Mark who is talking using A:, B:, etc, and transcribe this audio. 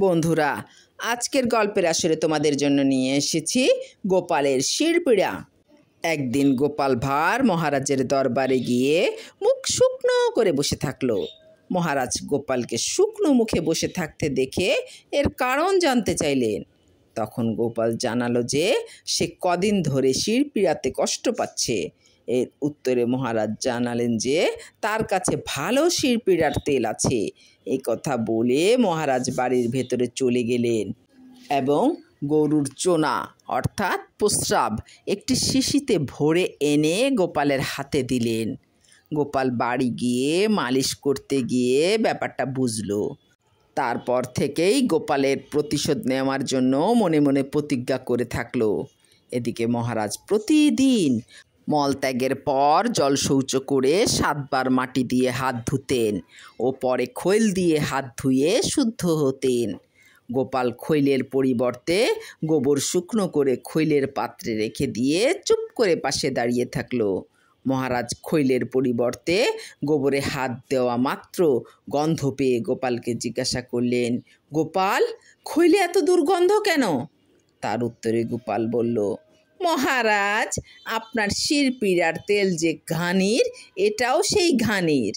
A: বন্ধুরা, আজকের গল্পের আসরে তোমাদের জন্য নিয়ে এসেছি গোপালের শিরপীড়া। একদিন গোপাল ভাঁড় মহারাজের দরবারে গিয়ে মুখ শুকনো করে বসে থাকলো। মহারাজ গোপালকে শুকনো মুখে বসে থাকতে দেখে এর কারণ জানতে চাইলেন। তখন গোপাল জানালো যে সে কদিন ধরে শিরপীড়াতে কষ্ট পাচ্ছে। এর উত্তরে মহারাজ জানালেন যে তার কাছে ভালো শিরপীড়ার তেল আছে। এই কথা বলে মহারাজ বাড়ির ভেতরে চলে গেলেন এবং গরুর চোনা অর্থাৎ প্রস্রাব একটি শিশিতে ভরে এনে গোপালের হাতে দিলেন। গোপাল বাড়ি গিয়ে মালিশ করতে গিয়ে ব্যাপারটা বুঝলো। তারপর থেকেই গোপালের প্রতিশোধ নেওয়ার জন্য মনে মনে প্রতিজ্ঞা করে থাকলো। এদিকে মহারাজ প্রতিদিন মলত্যাগের পর জল শৌচ করে 7 বার মাটি দিয়ে হাত ধুতেন ও পরে খৈল দিয়ে হাত ধুয়ে শুদ্ধ হতেন। গোপাল খৈলের পরিবর্তে গোবর শুকনো করে খৈলের পাত্রে রেখে দিয়ে চুপ করে পাশে দাঁড়িয়ে থাকলো। মহারাজ খৈলের পরিবর্তে গোবরে হাত দেওয়া মাত্র গন্ধ পেয়ে গোপালকে জিজ্ঞাসা করলেন, গোপাল, খৈলে এত দুর্গন্ধ কেন? তার উত্তরে গোপাল বলল, মহারাজ, আপনার শিরপীড়ার তেল যে ঘানির, এটাও সেই ঘানির।